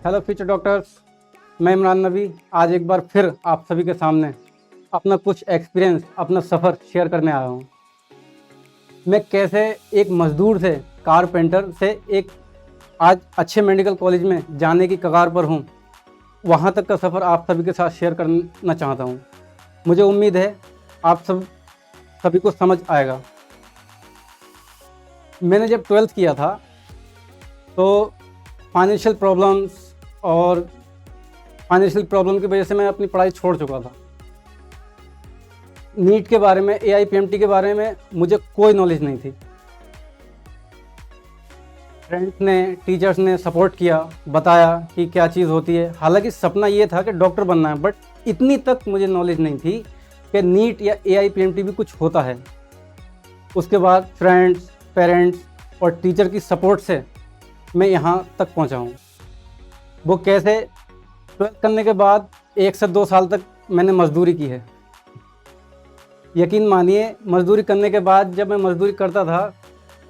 Hello future doctors, मैं इमरान नबी आज एक बार फिर आप सभी के सामने अपना कुछ एक्सपीरियंस, अपना सफ़र शेयर करने आया हूँ। मैं कैसे एक मज़दूर से, कारपेंटर से एक आज अच्छे मेडिकल कॉलेज में जाने की कगार पर हूँ, वहाँ तक का सफ़र आप सभी के साथ शेयर करना चाहता हूँ। मुझे उम्मीद है आप सभी को समझ आएगा। मैंने जब 12th किया था तो फाइनेंशियल प्रॉब्लम की वजह से मैं अपनी पढ़ाई छोड़ चुका था। नीट के बारे में, AIPMT के बारे में मुझे कोई नॉलेज नहीं थी। फ्रेंड्स ने, टीचर्स ने सपोर्ट किया, बताया कि क्या चीज़ होती है। हालांकि सपना ये था कि डॉक्टर बनना है, बट इतनी तक मुझे नॉलेज नहीं थी कि नीट या AIPMT भी कुछ होता है। उसके बाद फ्रेंड्स, पेरेंट्स और टीचर की सपोर्ट से मैं यहाँ तक पहुँचा हूँ। वो कैसे? 12th करने के बाद 1 से 2 साल तक मैंने मज़दूरी की है। यकीन मानिए, मज़दूरी करने के बाद जब मैं मज़दूरी करता था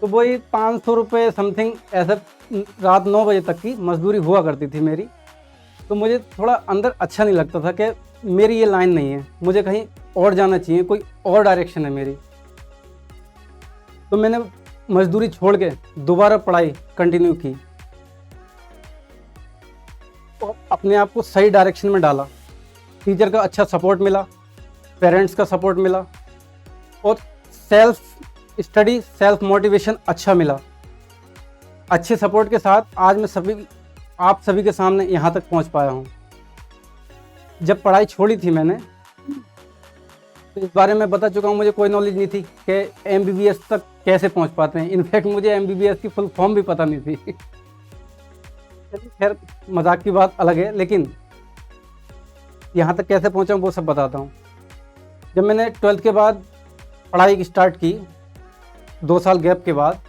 तो वही 500 रुपये समथिंग, ऐसा रात 9 बजे तक की मज़दूरी हुआ करती थी मेरी। तो मुझे थोड़ा अंदर अच्छा नहीं लगता था कि मेरी ये लाइन नहीं है, मुझे कहीं और जाना चाहिए, कोई और डायरेक्शन है मेरी। तो मैंने मज़दूरी छोड़ के दोबारा पढ़ाई कंटिन्यू की और अपने आप को सही डायरेक्शन में डाला। टीचर का अच्छा सपोर्ट मिला, पेरेंट्स का सपोर्ट मिला और सेल्फ स्टडी, सेल्फ मोटिवेशन अच्छा मिला। अच्छे सपोर्ट के साथ आज मैं आप सभी के सामने यहाँ तक पहुँच पाया हूँ। जब पढ़ाई छोड़ी थी मैंने, तो इस बारे में बता चुका हूँ, मुझे कोई नॉलेज नहीं थी कि MBBS तक कैसे पहुँच पाते हैं। इनफैक्ट मुझे MBBS की फुल फॉर्म भी पता नहीं थी। खैर, मजाक की बात अलग है, लेकिन यहाँ तक कैसे पहुँचा वो सब बताता हूँ। जब मैंने 12th के बाद पढ़ाई स्टार्ट की, 2 साल गैप के बाद,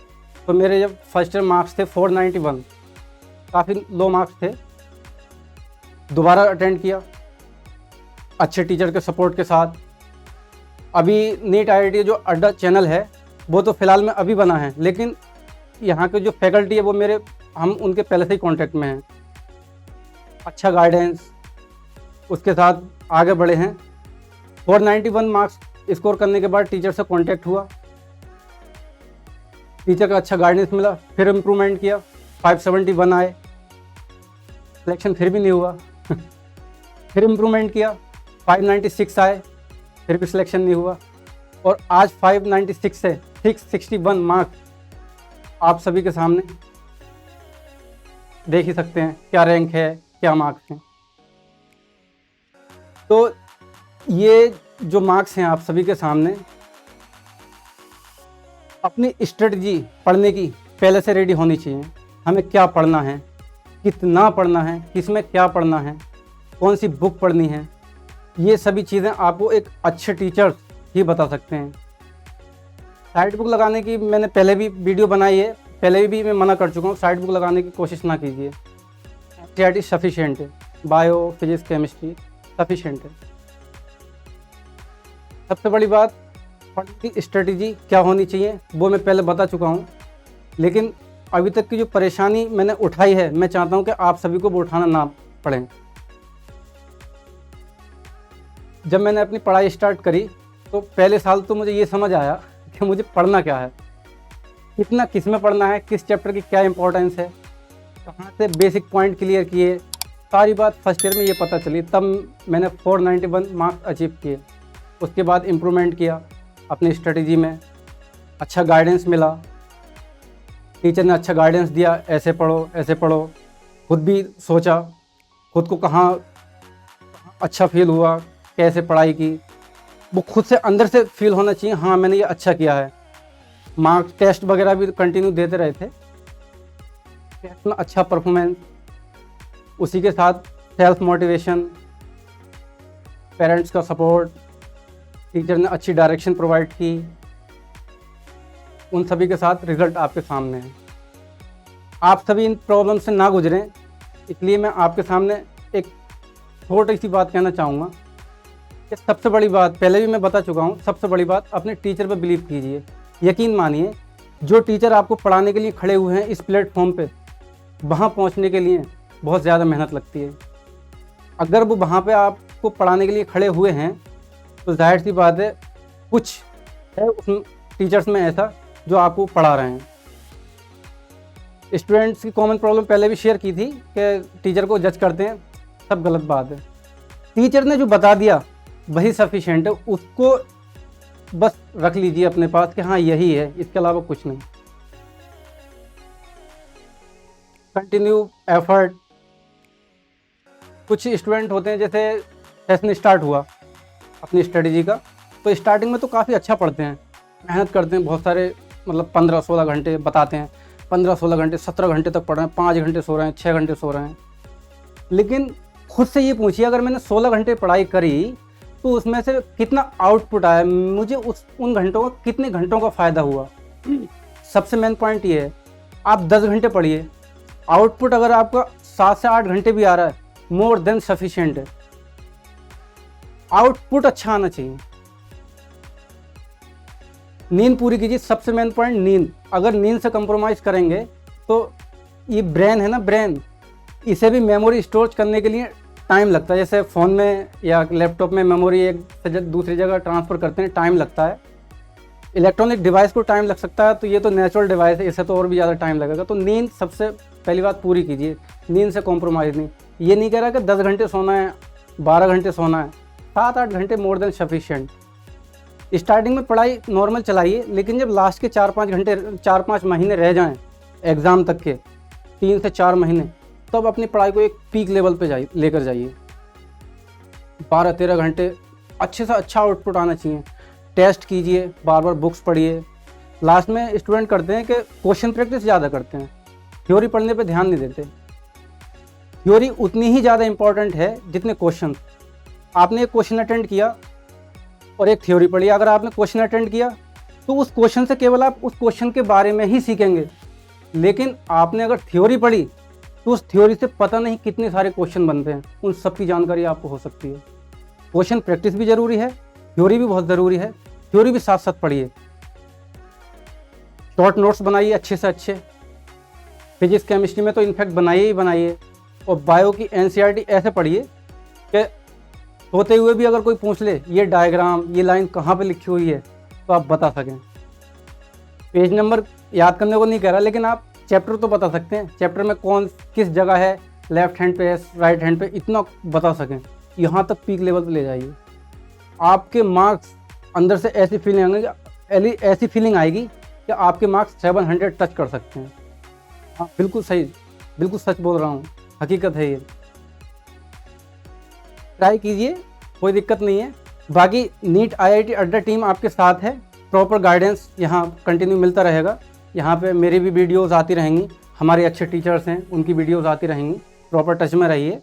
तो मेरे जब फर्स्ट ईयर मार्क्स थे 491, काफ़ी लो मार्क्स थे। दोबारा अटेंड किया अच्छे टीचर के सपोर्ट के साथ। अभी नीट IIT जो अड्डा चैनल है वो तो फ़िलहाल में अभी बना है, लेकिन यहाँ के जो फैकल्टी है वो हम उनके पहले से ही कांटेक्ट में हैं। अच्छा गाइडेंस, उसके साथ आगे बढ़े हैं। 491 मार्क्स स्कोर करने के बाद टीचर से कांटेक्ट हुआ, टीचर का अच्छा गाइडेंस मिला, फिर इम्प्रूवमेंट किया, 571 आए। सिलेक्शन फिर भी नहीं हुआ। फिर इम्प्रूवमेंट किया, 596 आए, फिर भी सिलेक्शन नहीं हुआ। और आज 596 से 661 मार्क्स आप सभी के सामने देख ही सकते हैं क्या रैंक है, क्या मार्क्स हैं। तो ये जो मार्क्स हैं आप सभी के सामने, अपनी स्ट्रेटजी पढ़ने की पहले से रेडी होनी चाहिए। हमें क्या पढ़ना है, कितना पढ़ना है, किसमें क्या पढ़ना है, कौन सी बुक पढ़नी है, ये सभी चीज़ें आपको एक अच्छे टीचर ही बता सकते हैं। साइड बुक लगाने की मैंने पहले भी वीडियो बनाई है, पहले भी मैं मना कर चुका हूँ, साइड बुक लगाने की कोशिश ना कीजिए। NCERT सफिशिएंट है, बायो, फिजिक्स, केमिस्ट्री सफिशिएंट है। सबसे बड़ी बात, पढ़ने की स्ट्रेटजी क्या होनी चाहिए वो मैं पहले बता चुका हूँ, लेकिन अभी तक की जो परेशानी मैंने उठाई है, मैं चाहता हूँ कि आप सभी को वो उठाना ना पड़े। जब मैंने अपनी पढ़ाई स्टार्ट करी तो पहले साल तो मुझे ये समझ आया कि मुझे पढ़ना क्या है, कितना किस में पढ़ना है, किस चैप्टर की क्या इंपॉर्टेंस है, कहाँ से बेसिक पॉइंट क्लियर किए, सारी बात फर्स्ट ईयर में ये पता चली। तब मैंने 491 मार्क्स अचीव किए। उसके बाद इम्प्रूवमेंट किया अपनी स्ट्रेटजी में, अच्छा गाइडेंस मिला, टीचर ने अच्छा गाइडेंस दिया, ऐसे पढ़ो, ऐसे पढ़ो। खुद भी सोचा, खुद को कहाँ अच्छा फील हुआ, कैसे पढ़ाई की, वो खुद से अंदर से फील होना चाहिए, हाँ मैंने ये अच्छा किया है। मार्क्स टेस्ट वगैरह भी कंटिन्यू देते रहे थे, टेस्ट में अच्छा परफॉर्मेंस, उसी के साथ सेल्फ मोटिवेशन, पेरेंट्स का सपोर्ट, टीचर ने अच्छी डायरेक्शन प्रोवाइड की, उन सभी के साथ रिज़ल्ट आपके सामने है। आप सभी इन प्रॉब्लम से ना गुजरें, इसलिए मैं आपके सामने एक छोटी सी बात कहना चाहूँगा कि सबसे बड़ी बात, पहले भी मैं बता चुका हूँ, सबसे बड़ी बात, अपने टीचर पर बिलीव कीजिए। यकीन मानिए, जो टीचर आपको पढ़ाने के लिए खड़े हुए हैं इस प्लेटफॉर्म पे, वहाँ पहुँचने के लिए बहुत ज़्यादा मेहनत लगती है। अगर वो वहाँ पे आपको पढ़ाने के लिए खड़े हुए हैं तो जाहिर सी बात है कुछ है उस टीचर्स में ऐसा जो आपको पढ़ा रहे हैं। स्टूडेंट्स की कॉमन प्रॉब्लम पहले भी शेयर की थी कि टीचर को जज करते हैं, सब गलत बात है। टीचर ने जो बता दिया वही सफिशिएंट है, उसको बस रख लीजिए अपने पास कि हाँ यही है, इसके अलावा कुछ नहीं। Continue effort. कुछ स्टूडेंट होते हैं, जैसे सेशन स्टार्ट हुआ अपनी स्ट्रेटजी का, तो स्टार्टिंग में तो काफ़ी अच्छा पढ़ते हैं, मेहनत करते हैं, बहुत सारे मतलब 15-16 घंटे बताते हैं, 15-16 घंटे 17 घंटे तक पढ़ रहे हैं, 5 घंटे सो रहे हैं, 6 घंटे सो रहे हैं। लेकिन खुद से ये पूछिए, अगर मैंने 16 घंटे पढ़ाई करी तो उसमें से कितना आउटपुट आया, मुझे उन घंटों का कितने घंटों का फ़ायदा हुआ। सबसे मेन पॉइंट ये है, आप 10 घंटे पढ़िए, आउटपुट अगर आपका 7 से 8 घंटे भी आ रहा है, मोर देन सफिशिएंट है। आउटपुट अच्छा आना चाहिए। नींद पूरी कीजिए, सबसे मेन पॉइंट नींद। अगर नींद से कंप्रोमाइज़ करेंगे तो ये ब्रेन है ना, ब्रेन, इसे भी मेमोरी स्टोर करने के लिए टाइम लगता है। जैसे फ़ोन में या लैपटॉप में मेमोरी एक से दूसरी जगह ट्रांसफ़र करते हैं, टाइम लगता है। इलेक्ट्रॉनिक डिवाइस को टाइम लग सकता है, तो ये तो नेचुरल डिवाइस है, इससे तो और भी ज़्यादा टाइम लगेगा। तो नींद सबसे पहली बात पूरी कीजिए, नींद से कॉम्प्रोमाइज़ नहीं। ये नहीं कह रहा कि 10 घंटे सोना है, 12 घंटे सोना है, 7-8 घंटे मोर देन सफिशिएंट। स्टार्टिंग में पढ़ाई नॉर्मल चलाइए, लेकिन जब लास्ट के 4-5 महीने रह जाएं एग्ज़ाम तक के, 3 से 4 महीने, तब अपनी पढ़ाई को एक पीक लेवल पे लेकर जाइए। 12-13 घंटे अच्छे से अच्छा आउटपुट आना चाहिए। टेस्ट कीजिए, बार बार बुक्स पढ़िए। लास्ट में स्टूडेंट करते हैं कि क्वेश्चन प्रैक्टिस ज़्यादा करते हैं, थ्योरी पढ़ने पे ध्यान नहीं देते। थ्योरी उतनी ही ज़्यादा इंपॉर्टेंट है जितने क्वेश्चन। आपने एक क्वेश्चन अटेंड किया और एक थ्योरी पढ़ी, अगर आपने क्वेश्चन अटेंड किया तो उस क्वेश्चन से केवल आप उस क्वेश्चन के बारे में ही सीखेंगे। लेकिन आपने अगर थ्योरी पढ़ी तो उस थ्योरी से पता नहीं कितने सारे क्वेश्चन बनते हैं, उन सब की जानकारी आपको हो सकती है। क्वेश्चन प्रैक्टिस भी ज़रूरी है, थ्योरी भी बहुत ज़रूरी है, थ्योरी भी साथ साथ पढ़िए। शॉर्ट नोट्स बनाइए अच्छे से अच्छे। फिजिक्स केमिस्ट्री में तो इनफैक्ट बनाइए ही बनाइए। और बायो की एनसीईआरटी ऐसे पढ़िए कि होते हुए भी अगर कोई पूछ ले ये डायग्राम, ये लाइन कहाँ पे लिखी हुई है, तो आप बता सकें। पेज नंबर याद करने को नहीं कह रहा, लेकिन आप चैप्टर तो बता सकते हैं, चैप्टर में कौन किस जगह है, लेफ्ट हैंड पे है, राइट हैंड पे, इतना बता सकें। यहाँ तक पीक लेवल पे ले जाइए। आपके मार्क्स अंदर से ऐसी फीलिंग आएगी कि आपके मार्क्स 700 टच कर सकते हैं। हाँ बिल्कुल सही, बिल्कुल सच बोल रहा हूँ, हकीकत है ये। ट्राई कीजिए, कोई दिक्कत नहीं है। बाकी नीट IIT अड्डा टीम आपके साथ है, प्रॉपर गाइडेंस यहाँ कंटिन्यू मिलता रहेगा। यहाँ पे मेरी भी वीडियोस आती रहेंगी, हमारे अच्छे टीचर्स हैं उनकी वीडियोस आती रहेंगी, प्रॉपर टच में रहिए।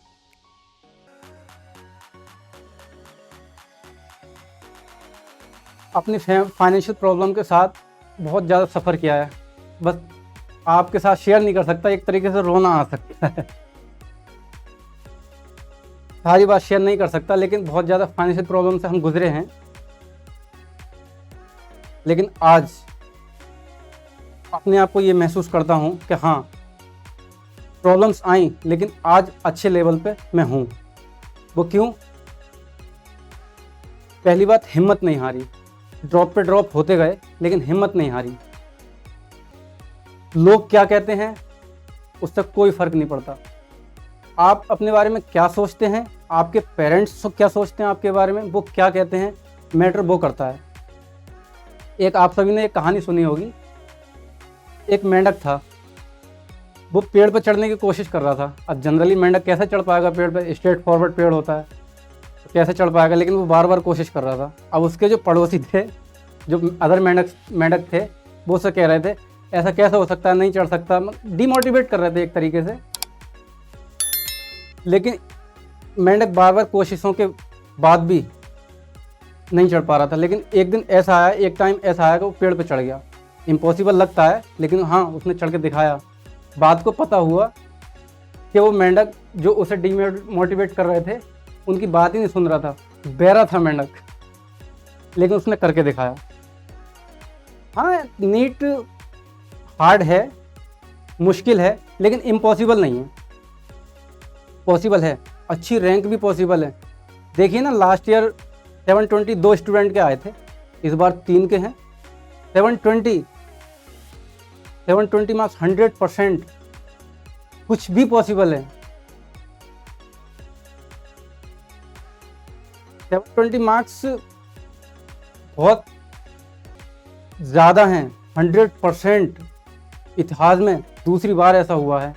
अपनी फाइनेंशियल प्रॉब्लम के साथ बहुत ज़्यादा सफ़र किया है, बस आपके साथ शेयर नहीं कर सकता, एक तरीके से रोना आ सकता है। सारी बात शेयर नहीं कर सकता, लेकिन बहुत ज़्यादा फाइनेंशियल प्रॉब्लम से हम गुजरे हैं। लेकिन आज अपने आप को ये महसूस करता हूँ कि हाँ प्रॉब्लम्स आई, लेकिन आज अच्छे लेवल पे मैं हूँ। वो क्यों? पहली बात, हिम्मत नहीं हारी। ड्रॉप पे ड्रॉप होते गए, लेकिन हिम्मत नहीं हारी। लोग क्या कहते हैं उससे कोई फ़र्क नहीं पड़ता। आप अपने बारे में क्या सोचते हैं, आपके पेरेंट्स क्या सोचते हैं आपके बारे में, वो क्या कहते हैं, मैटर वो करता है। एक आप सभी ने एक कहानी सुनी होगी। एक मेंढक था, वो पेड़ पर चढ़ने की कोशिश कर रहा था। अब जनरली मेंढक कैसे चढ़ पाएगा पेड़ पर, स्ट्रेट फॉरवर्ड पेड़ होता है, तो कैसे चढ़ पाएगा, लेकिन वो बार बार कोशिश कर रहा था। अब उसके जो पड़ोसी थे, जो अदर मेंढक थे, वो उससे कह रहे थे ऐसा कैसे हो सकता है, नहीं चढ़ सकता, डिमोटिवेट कर रहे थे एक तरीके से। लेकिन मेंढक बार बार कोशिशों के बाद भी नहीं चढ़ पा रहा था। लेकिन एक दिन ऐसा आया, एक टाइम ऐसा आया कि वो पेड़ पे चढ़ गया। इम्पॉसिबल लगता है, लेकिन हाँ उसने चढ़ के दिखाया। बात को पता हुआ कि वो मेंढक जो उसे डिमोटिवेट कर रहे थे, उनकी बात ही नहीं सुन रहा था, बहरा था मेंढक, लेकिन उसने करके दिखाया। हाँ नीट हार्ड है, मुश्किल है, लेकिन इम्पॉसिबल नहीं है। पॉसिबल है, अच्छी रैंक भी पॉसिबल है। देखिए ना, लास्ट ईयर 720 2 स्टूडेंट के आए थे, इस बार 3 के हैं। 720 मार्क्स 100%, कुछ भी पॉसिबल है। 720 मार्क्स बहुत ज़्यादा हैं, 100%। इतिहास में दूसरी बार ऐसा हुआ है।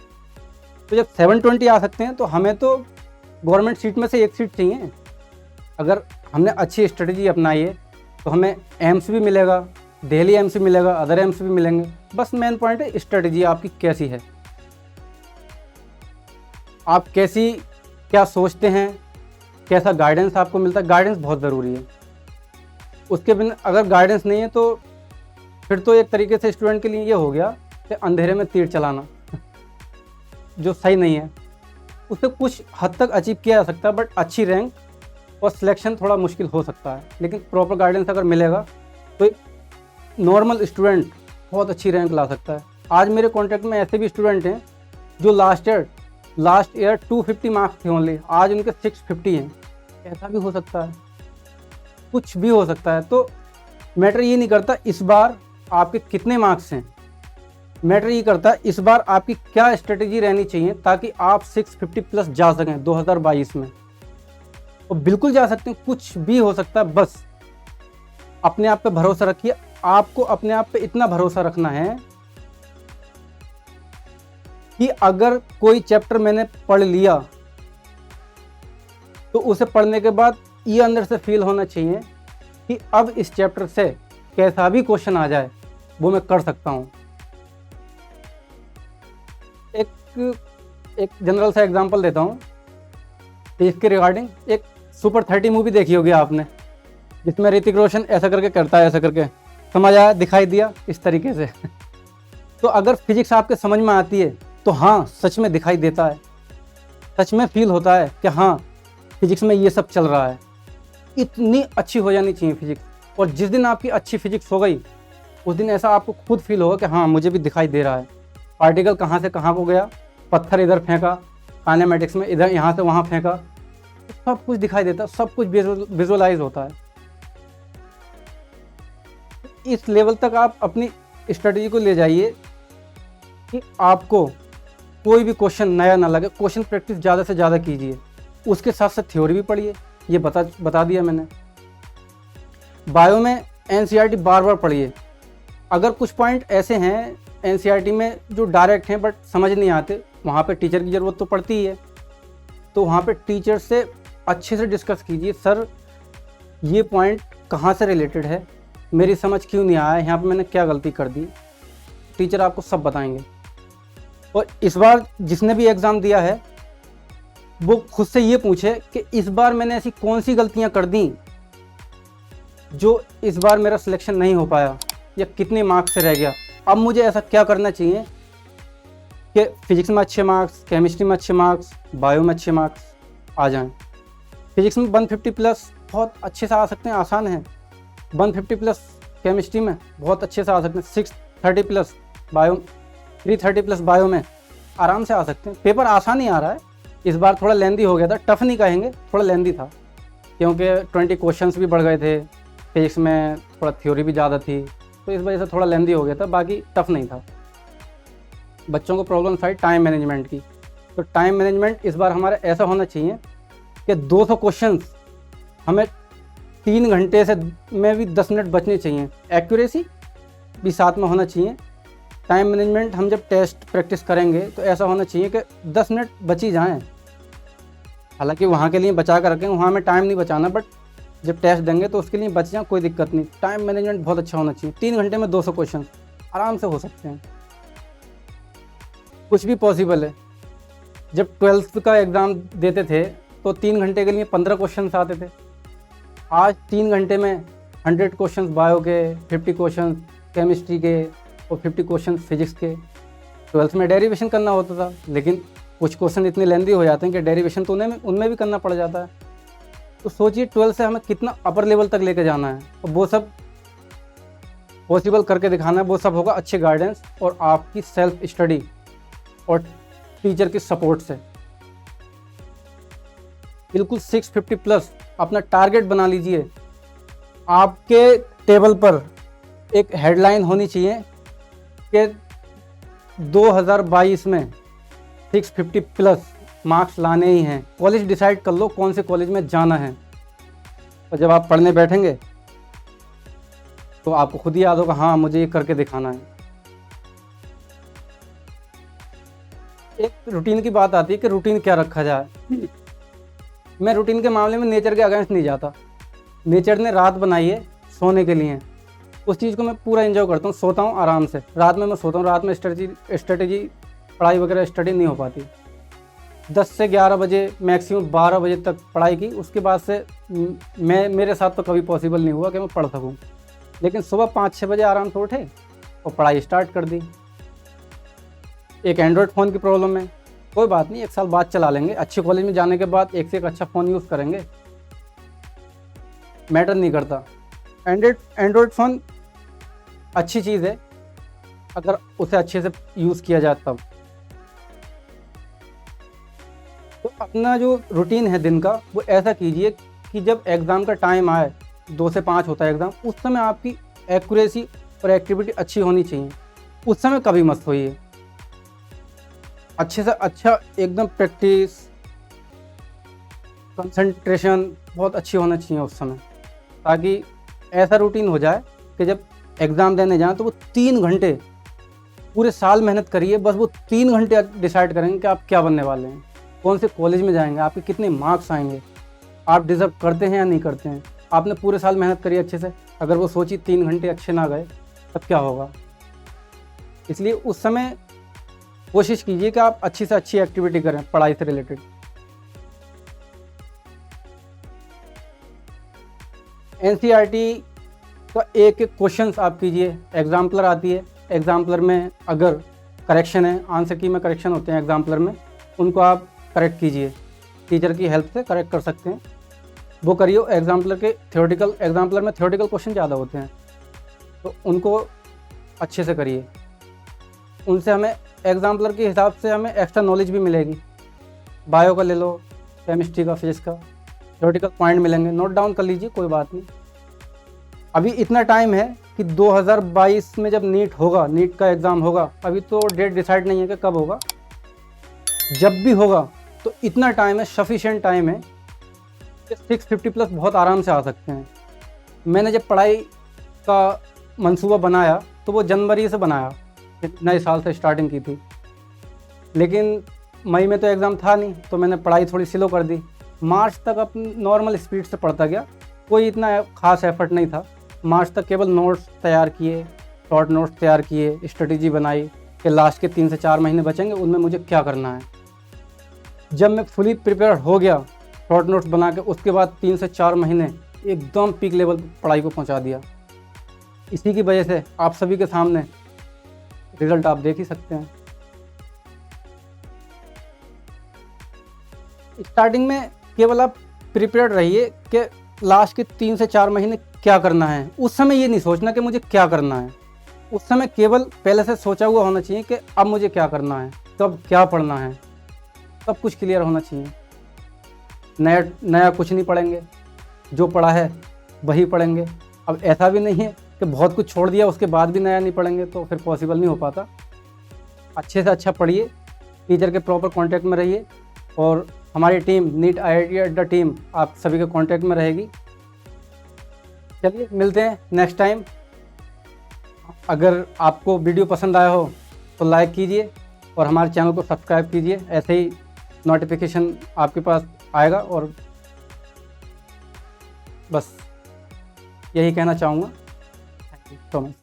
तो जब 720 आ सकते हैं तो हमें तो गवर्नमेंट सीट में से एक सीट चाहिए। अगर हमने अच्छी स्ट्रेटजी अपनाई है तो हमें एम्स भी मिलेगा, दिल्ली एम्स भी मिलेगा, अदर एम्स भी मिलेंगे। बस मेन पॉइंट है स्ट्रेटजी आपकी कैसी है, आप कैसी क्या सोचते हैं, कैसा गाइडेंस आपको मिलता है। गाइडेंस बहुत ज़रूरी है, उसके बिना अगर गाइडेंस नहीं है तो फिर तो एक तरीके से स्टूडेंट के लिए ये हो गया कि अंधेरे में तीर चलाना जो सही नहीं है। उससे कुछ हद तक अचीव किया जा सकता है, बट अच्छी रैंक और सिलेक्शन थोड़ा मुश्किल हो सकता है। लेकिन प्रॉपर गाइडेंस अगर मिलेगा तो नॉर्मल स्टूडेंट बहुत अच्छी रैंक ला सकता है। आज मेरे कॉन्टैक्ट में ऐसे भी स्टूडेंट हैं जो लास्ट ईयर 250 मार्क्स थे ओनली, आज उनके 650 हैं। ऐसा भी हो सकता है, कुछ भी हो सकता है। तो मैटर ये नहीं करता इस बार आपके कितने मार्क्स हैं, मैटर ये करता है इस बार आपकी क्या स्ट्रेटेजी रहनी चाहिए ताकि आप 650 प्लस जा सकें 2022 में। और बिल्कुल जा सकते हैं, कुछ भी हो सकता है। बस अपने आप पे भरोसा रखिए। आपको अपने आप पे इतना भरोसा रखना है कि अगर कोई चैप्टर मैंने पढ़ लिया तो उसे पढ़ने के बाद ये अंदर से फील होना चाहिए कि अब इस चैप्टर से कैसा भी क्वेश्चन आ जाए वो मैं कर सकता हूँ। एक जनरल सा एग्जांपल देता हूँ इसके रिगार्डिंग। एक सुपर 30 मूवी देखी होगी आपने, जिसमें ऋतिक रोशन ऐसा करके करता है, ऐसा करके, समझ आया, दिखाई दिया इस तरीके से। तो अगर फिजिक्स आपके समझ में आती है तो हाँ, सच में दिखाई देता है, सच में फील होता है कि हाँ फिजिक्स में ये सब चल रहा है। इतनी अच्छी हो जानी चाहिए फिजिक्स। और जिस दिन आपकी अच्छी फिजिक्स हो गई उस दिन ऐसा आपको खुद फील होगा कि हाँ मुझे भी दिखाई दे रहा है, पार्टिकल कहाँ से कहाँ को गया, पत्थर इधर फेंका, काइनेमेटिक्स में इधर यहाँ से वहाँ फेंका, तो सब कुछ दिखाई देता है, सब कुछ विजुअलाइज होता है। इस लेवल तक आप अपनी स्ट्रेटजी को ले जाइए कि आपको कोई भी क्वेश्चन नया ना लगे। क्वेश्चन प्रैक्टिस ज़्यादा से ज़्यादा कीजिए, उसके साथ साथ थ्योरी भी पढ़िए, ये बता दिया मैंने। बायो में एनसीईआरटी बार बार पढ़िए। अगर कुछ पॉइंट ऐसे हैं एनसीईआरटी में जो डायरेक्ट हैं बट समझ नहीं आते, वहाँ पे टीचर की ज़रूरत तो पड़ती ही है। तो वहाँ पे टीचर से अच्छे से डिस्कस कीजिए, सर ये पॉइंट कहाँ से रिलेटेड है, मेरी समझ क्यों नहीं आया, यहाँ पे मैंने क्या गलती कर दी। टीचर आपको सब बताएंगे। और इस बार जिसने भी एग्ज़ाम दिया है वो खुद से ये पूछे कि इस बार मैंने ऐसी कौन सी गलतियाँ कर दी जो इस बार मेरा सिलेक्शन नहीं हो पाया या कितने मार्क्स से रह गया। अब मुझे ऐसा क्या करना चाहिए कि फिजिक्स में अच्छे मार्क्स, केमिस्ट्री में अच्छे मार्क्स, बायो में अच्छे मार्क्स आ जाएं। फिजिक्स में 150 प्लस बहुत अच्छे से आ सकते हैं, आसान है। 150 प्लस केमिस्ट्री में बहुत अच्छे से आ सकते हैं। 630 प्लस बायो, 330 प्लस बायो में आराम से आ सकते हैं। पेपर आसान ही आ रहा है, इस बार थोड़ा लेंदी हो गया था, टफ नहीं कहेंगे, थोड़ा लेंदी था क्योंकि 20 क्वेश्चंस भी बढ़ गए थे। फिजिक्स में थोड़ा थ्योरी भी ज़्यादा थी तो इस वजह से थोड़ा लेंदी हो गया था, बाकी टफ नहीं था। बच्चों को प्रॉब्लम था टाइम मैनेजमेंट की। तो टाइम मैनेजमेंट इस बार हमारा ऐसा होना चाहिए कि 200 क्वेश्चंस हमें 3 घंटे से में भी 10 मिनट बचने चाहिए। एक्यूरेसी भी साथ में होना चाहिए। टाइम मैनेजमेंट हम जब टेस्ट प्रैक्टिस करेंगे तो ऐसा होना चाहिए कि 10 मिनट बच ही जाएँ। हालांकि वहाँ के लिए बचा कर रखें, वहाँ में टाइम नहीं बचाना, बट जब टेस्ट देंगे तो उसके लिए बच जाए, कोई दिक्कत नहीं। टाइम मैनेजमेंट बहुत अच्छा होना चाहिए। 3 घंटे में 200 क्वेश्चन आराम से हो सकते हैं, कुछ भी पॉसिबल है। जब 12th का एग्ज़ाम देते थे तो 3 घंटे के लिए 15 क्वेश्चन आते थे। आज 3 घंटे में 100 क्वेश्चन बायो के, 50 क्वेश्चन केमिस्ट्री के और 50 क्वेश्चन फिजिक्स के। 12th में डेरिवेशन करना होता था, लेकिन कुछ क्वेश्चन इतने लेंदी हो जाते हैं कि डेरिवेशन तो उनमें भी करना पड़ जाता है। तो सोचिए 12th से हमें कितना अपर लेवल तक लेके जाना है, और वो सब पॉसिबल करके दिखाना है। वो सब होगा अच्छे गाइडेंस और आपकी सेल्फ स्टडी और टीचर की सपोर्ट से। बिल्कुल 650 प्लस अपना टारगेट बना लीजिए। आपके टेबल पर एक हेडलाइन होनी चाहिए कि 2022 में 650 प्लस मार्क्स लाने ही हैं। कॉलेज डिसाइड कर लो कौन से कॉलेज में जाना है, और जब आप पढ़ने बैठेंगे तो आपको खुद ही याद होगा, हाँ मुझे ये करके दिखाना है। एक रूटीन की बात आती है कि रूटीन क्या रखा जाए। मैं रूटीन के मामले में नेचर के अगेंस्ट नहीं जाता। नेचर ने रात बनाई है सोने के लिए, उस चीज़ को मैं पूरा एंजॉय करता हूँ। सोता हूँ आराम से, रात में मैं सोता हूँ। रात में स्ट्रेटेजी पढ़ाई वगैरह स्टडी नहीं हो पाती। 10 से 11 बजे मैक्सिमम 12 बजे तक पढ़ाई की, उसके बाद से मेरे साथ तो कभी पॉसिबल नहीं हुआ कि मैं पढ़ सकूँ। लेकिन सुबह 5-6 बजे आराम से उठे और पढ़ाई स्टार्ट कर दी। एक एंड्रॉयड फ़ोन की प्रॉब्लम है, कोई बात नहीं, 1 साल बाद चला लेंगे। अच्छे कॉलेज में जाने के बाद एक से एक अच्छा फ़ोन यूज़ करेंगे, मैटर नहीं करता। एंड्रॉयड फ़ोन अच्छी चीज़ है अगर उसे अच्छे से यूज़ किया जाए तब। तो अपना जो रूटीन है दिन का वो ऐसा कीजिए कि जब एग्ज़ाम का टाइम आए, 2 से 5 होता है एग्ज़ाम, उस समय आपकी एक्यूरेसी और एक्टिविटी अच्छी होनी चाहिए। उस समय कभी मत सोइए। अच्छे से अच्छा एकदम प्रैक्टिस, कंसंट्रेशन बहुत अच्छी होना चाहिए उस समय, ताकि ऐसा रूटीन हो जाए कि जब एग्ज़ाम देने जाएं तो वो 3 घंटे, पूरे साल मेहनत करिए, बस वो 3 घंटे डिसाइड करेंगे कि आप क्या बनने वाले हैं, कौन से कॉलेज में जाएंगे, आपके कितने मार्क्स आएंगे, आप डिज़र्व करते हैं या नहीं करते हैं। आपने पूरे साल मेहनत करी अच्छे से, अगर वो सोची 3 घंटे अच्छे ना गए तब क्या होगा। इसलिए उस समय कोशिश कीजिए कि आप अच्छी से अच्छी एक्टिविटी करें पढ़ाई से रिलेटेड। एनसीईआरटी का एक एक क्वेश्चंस आप कीजिए। एग्जाम्पलर आती है, एग्जाम्पलर में अगर करेक्शन है, आंसर की में करेक्शन होते हैं एग्जाम्पलर में, उनको आप करेक्ट कीजिए। टीचर की हेल्प से करेक्ट कर सकते हैं, वो करिए। एग्जाम्पलर के थ्योरेटिकल, एग्जाम्पलर में थ्योरेटिकल क्वेश्चन ज़्यादा होते हैं तो उनको अच्छे से करिए। उनसे हमें एग्जाम्पलर के हिसाब से हमें एक्स्ट्रा नॉलेज भी मिलेगी। बायो का ले लो, केमिस्ट्री का, फिजिक्स का, थ्योरेटिकल पॉइंट मिलेंगे, नोट डाउन कर लीजिए, कोई बात नहीं। अभी इतना टाइम है कि 2022 में जब नीट होगा, नीट का एग्ज़ाम होगा, अभी तो डेट डिसाइड नहीं है कि कब होगा, जब भी होगा तो इतना टाइम है, सफिशिएंट टाइम है कि 650 प्लस बहुत आराम से आ सकते हैं। मैंने जब पढ़ाई का मंसूबा बनाया तो वो जनवरी से बनाया, नए साल से स्टार्टिंग की थी, लेकिन मई में तो एग्ज़ाम था नहीं तो मैंने पढ़ाई थोड़ी स्लो कर दी। मार्च तक अपनी नॉर्मल स्पीड से पढ़ता गया, कोई इतना खास एफर्ट नहीं था। मार्च तक केवल नोट्स तैयार किए, शॉर्ट नोट्स तैयार किए, स्ट्रेटेजी बनाई कि लास्ट के 3 से 4 महीने बचेंगे, उनमें मुझे क्या करना है। जब मैं फुली प्रिपेयर हो गया शॉर्ट नोट्स बना के, उसके बाद 3 से 4 महीने एकदम पीक लेवल पढ़ाई को पहुंचा दिया। इसी की वजह से आप सभी के सामने रिजल्ट आप देख ही सकते हैं। स्टार्टिंग में केवल आप प्रिपेयर्ड रहिए कि लास्ट के 3 से 4 महीने क्या करना है। उस समय ये नहीं सोचना कि मुझे क्या करना है, उस समय केवल पहले से सोचा हुआ होना चाहिए कि अब मुझे क्या करना है, कब क्या पढ़ना है, सब कुछ क्लियर होना चाहिए। नया कुछ नहीं पढ़ेंगे, जो पढ़ा है वही पढ़ेंगे। अब ऐसा भी नहीं है कि बहुत कुछ छोड़ दिया उसके बाद भी नया नहीं पढ़ेंगे, तो फिर पॉसिबल नहीं हो पाता। अच्छे से अच्छा पढ़िए, टीचर के प्रॉपर कांटेक्ट में रहिए, और हमारी टीम नीट IIT अड्डा टीम आप सभी के कांटेक्ट में रहेगी। चलिए मिलते हैं नेक्स्ट टाइम। अगर आपको वीडियो पसंद आया हो तो लाइक कीजिए और हमारे चैनल को सब्सक्राइब कीजिए, ऐसे ही नोटिफिकेशन आपके पास आएगा। और बस यही कहना चाहूँगा। Thank you so much.